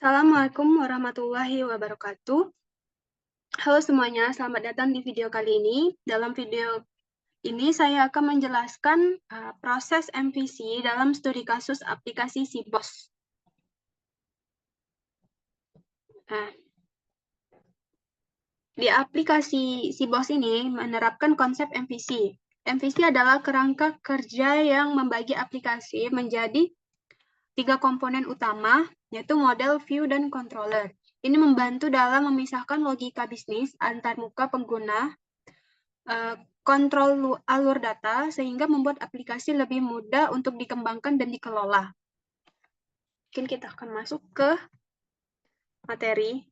Assalamualaikum warahmatullahi wabarakatuh. Halo semuanya, selamat datang di video kali ini. Dalam video ini saya akan menjelaskan proses MVC dalam studi kasus aplikasi SIBOS. Nah, di aplikasi SIBOS ini menerapkan konsep MVC. MVC adalah kerangka kerja yang membagi aplikasi menjadi 3 komponen utama, yaitu model, view, dan controller. Ini membantu dalam memisahkan logika bisnis antar muka pengguna, kontrol alur data, sehingga membuat aplikasi lebih mudah untuk dikembangkan dan dikelola. Mungkin kita akan masuk ke materi.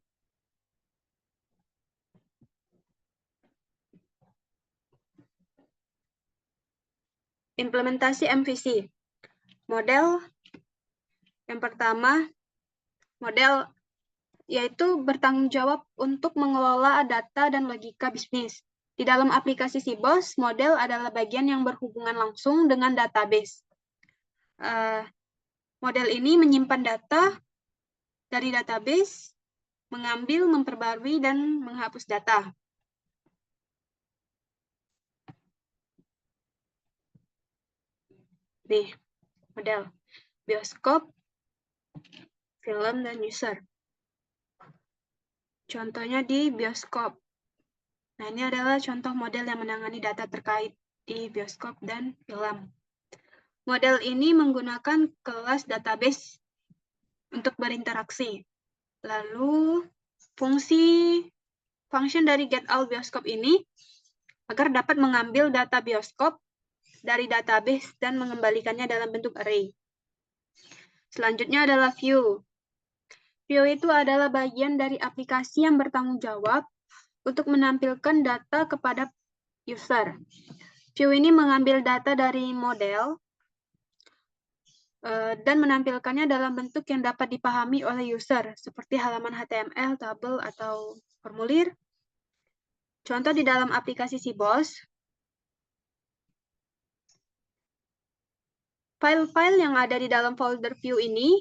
Implementasi MVC. Model yang pertama, model yaitu bertanggung jawab untuk mengelola data dan logika bisnis. Di dalam aplikasi SIBOS, model adalah bagian yang berhubungan langsung dengan database. Model ini menyimpan data dari database, mengambil, memperbarui, dan menghapus data. Nih, model bioskop, film, dan user. Contohnya di bioskop. Nah, ini adalah contoh model yang menangani data terkait di bioskop dan film. Model ini menggunakan kelas database untuk berinteraksi. Lalu, function dari get_all bioskop ini agar dapat mengambil data bioskop dari database dan mengembalikannya dalam bentuk array. Selanjutnya adalah view. View itu adalah bagian dari aplikasi yang bertanggung jawab untuk menampilkan data kepada user. View ini mengambil data dari model dan menampilkannya dalam bentuk yang dapat dipahami oleh user, seperti halaman HTML, tabel, atau formulir. Contoh di dalam aplikasi SIBOS, file-file yang ada di dalam folder view ini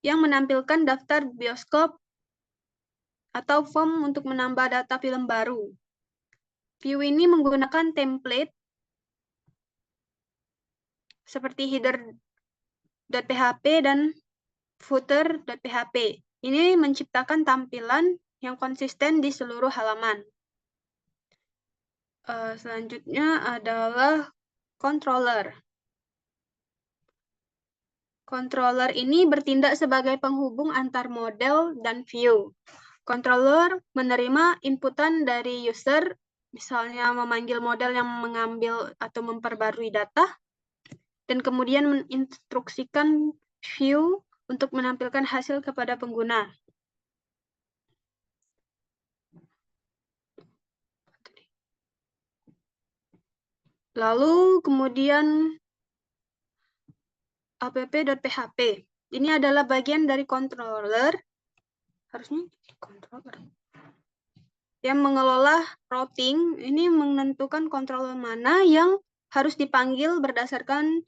yang menampilkan daftar bioskop atau form untuk menambah data film baru. View ini menggunakan template seperti header.php dan footer.php. Ini menciptakan tampilan yang konsisten di seluruh halaman. Selanjutnya adalah controller. Controller ini bertindak sebagai penghubung antar model dan view. Controller menerima inputan dari user, misalnya memanggil model yang mengambil atau memperbarui data, dan kemudian menginstruksikan view untuk menampilkan hasil kepada pengguna. Lalu kemudian app.php. Ini adalah bagian dari controller, harusnya controller, yang mengelola routing. Ini menentukan controller mana yang harus dipanggil berdasarkan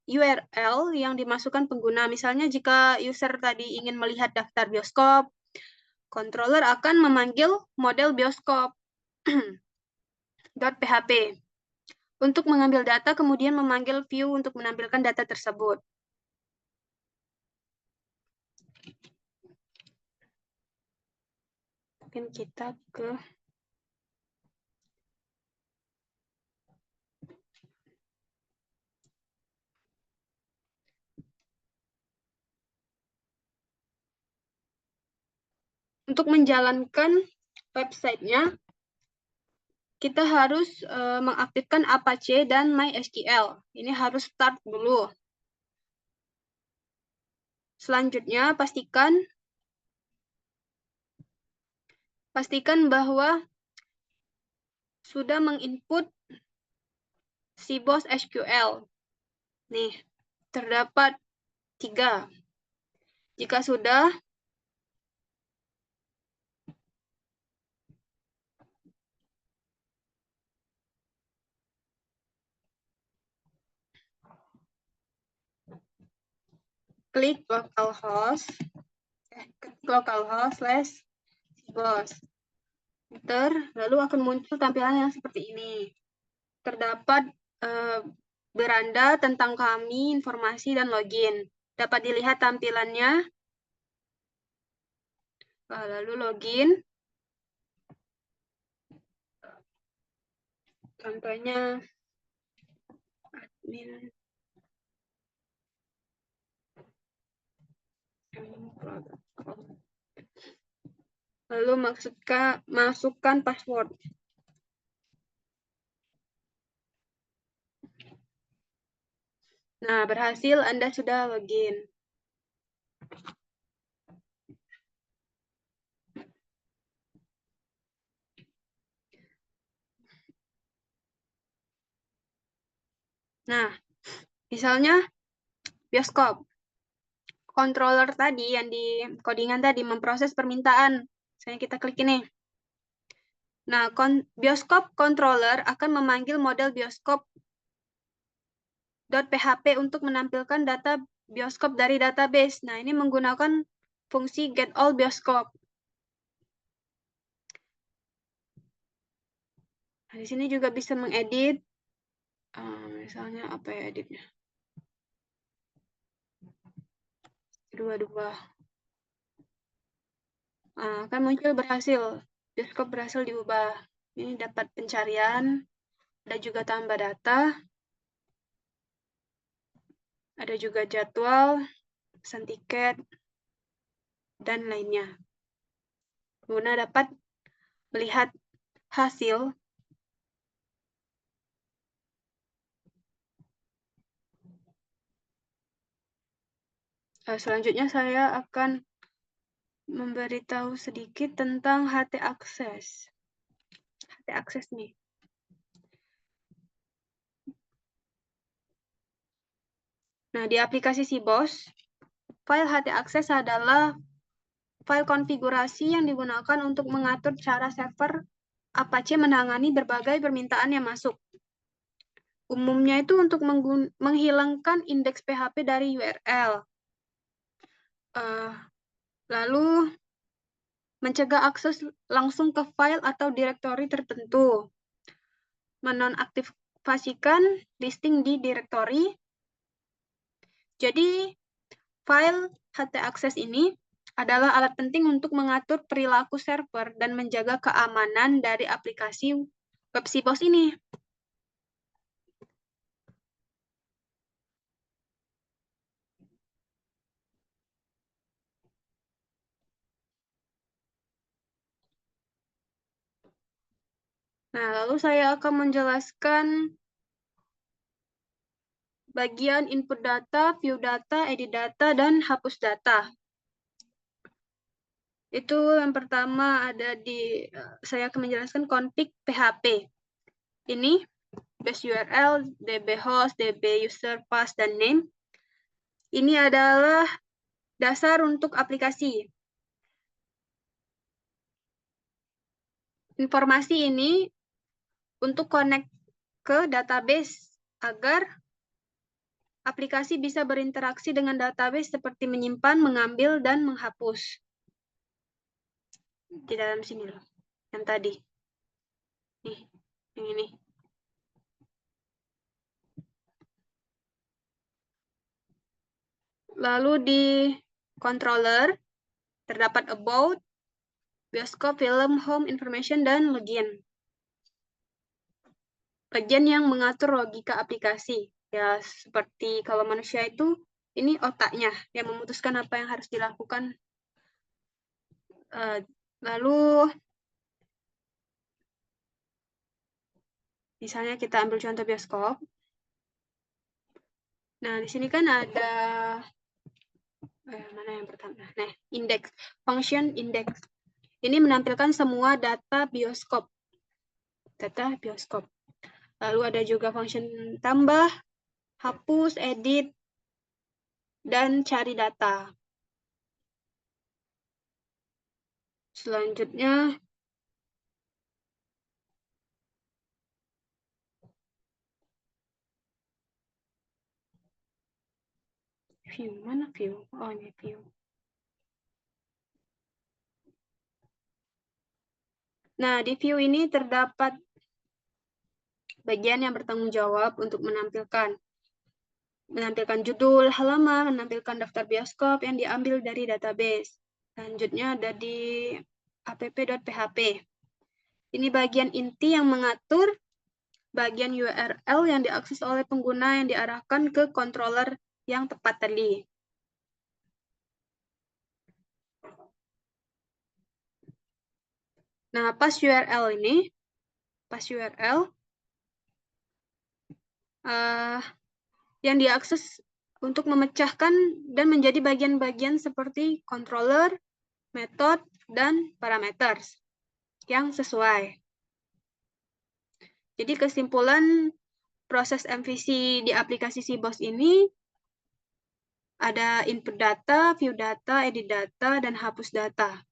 URL yang dimasukkan pengguna. Misalnya jika user tadi ingin melihat daftar bioskop, controller akan memanggil model bioskop .php untuk mengambil data, kemudian memanggil view untuk menampilkan data tersebut. Mungkin kita ke untuk menjalankan websitenya, kita harus mengaktifkan Apache dan MySQL. Ini harus start dulu. Selanjutnya, pastikan bahwa sudah menginput SIBOS SQL. Nih, terdapat 3. Jika sudah, klik localhost /sibos. Enter, lalu akan muncul tampilan yang seperti ini. Terdapat beranda tentang kami, informasi, dan login. Dapat dilihat tampilannya. Lalu login. Contohnya admin. Lalu masukkan password. Nah, berhasil, Anda sudah login. Nah, misalnya bioskop. Controller tadi yang di codingan tadi memproses permintaan. Misalnya kita klik ini. Nah, bioskop controller akan memanggil model bioskop .php untuk menampilkan data bioskop dari database. Nah, ini menggunakan fungsi get all bioskop. Nah, di sini juga bisa mengedit. Misalnya apa ya editnya? Dua. Kan muncul berhasil. Bioskop berhasil diubah. Ini dapat pencarian. Ada juga tambah data. Ada juga jadwal, pesan tiket, dan lainnya. Pengguna dapat melihat hasil selanjutnya saya akan memberitahu sedikit tentang htaccess. Htaccess nih. Nah, di aplikasi Sibos, file htaccess adalah file konfigurasi yang digunakan untuk mengatur cara server Apache menangani berbagai permintaan yang masuk. Umumnya itu untuk menghilangkan indeks PHP dari URL. Lalu mencegah akses langsung ke file atau direktori tertentu. Menonaktifkan listing di direktori. Jadi, file htaccess ini adalah alat penting untuk mengatur perilaku server dan menjaga keamanan dari aplikasi web Sibos ini. Nah, lalu saya akan menjelaskan bagian input data, view data, edit data, dan hapus data. Itu yang pertama ada di, saya akan menjelaskan config PHP. Ini base URL, db host, db user, pass, dan name. Ini adalah dasar untuk aplikasi. Informasi ini untuk connect ke database agar aplikasi bisa berinteraksi dengan database seperti menyimpan, mengambil, dan menghapus. Di dalam sini loh, yang tadi. Nih, yang ini. Lalu di controller, terdapat about, bioskop, film, home, information, dan login. Bagian yang mengatur logika aplikasi. Ya, seperti kalau manusia itu, ini otaknya yang memutuskan apa yang harus dilakukan. Lalu, misalnya kita ambil contoh bioskop. Nah, di sini kan ada mana yang pertama? Nah, index, function index. Ini menampilkan semua data bioskop. Data bioskop. Lalu ada juga function tambah, hapus, edit, dan cari data. Selanjutnya, View, mana view? Oh, ini view. Nah, di view ini terdapat bagian yang bertanggung jawab untuk menampilkan judul halaman, menampilkan daftar bioskop yang diambil dari database. Selanjutnya ada di app.php. Ini bagian inti yang mengatur bagian URL yang diakses oleh pengguna yang diarahkan ke controller yang tepat tadi. Nah, pas URL yang diakses untuk memecahkan dan menjadi bagian-bagian seperti controller, method, dan parameters yang sesuai. Jadi kesimpulan proses MVC di aplikasi SIBOS ini ada input data, view data, edit data, dan hapus data.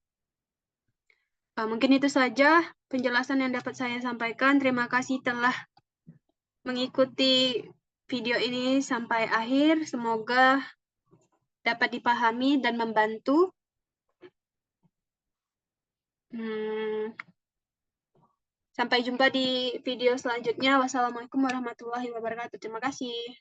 Mungkin itu saja penjelasan yang dapat saya sampaikan. Terima kasih telah mengikuti video ini sampai akhir. Semoga dapat dipahami dan membantu. Sampai jumpa di video selanjutnya. Wassalamualaikum warahmatullahi wabarakatuh. Terima kasih.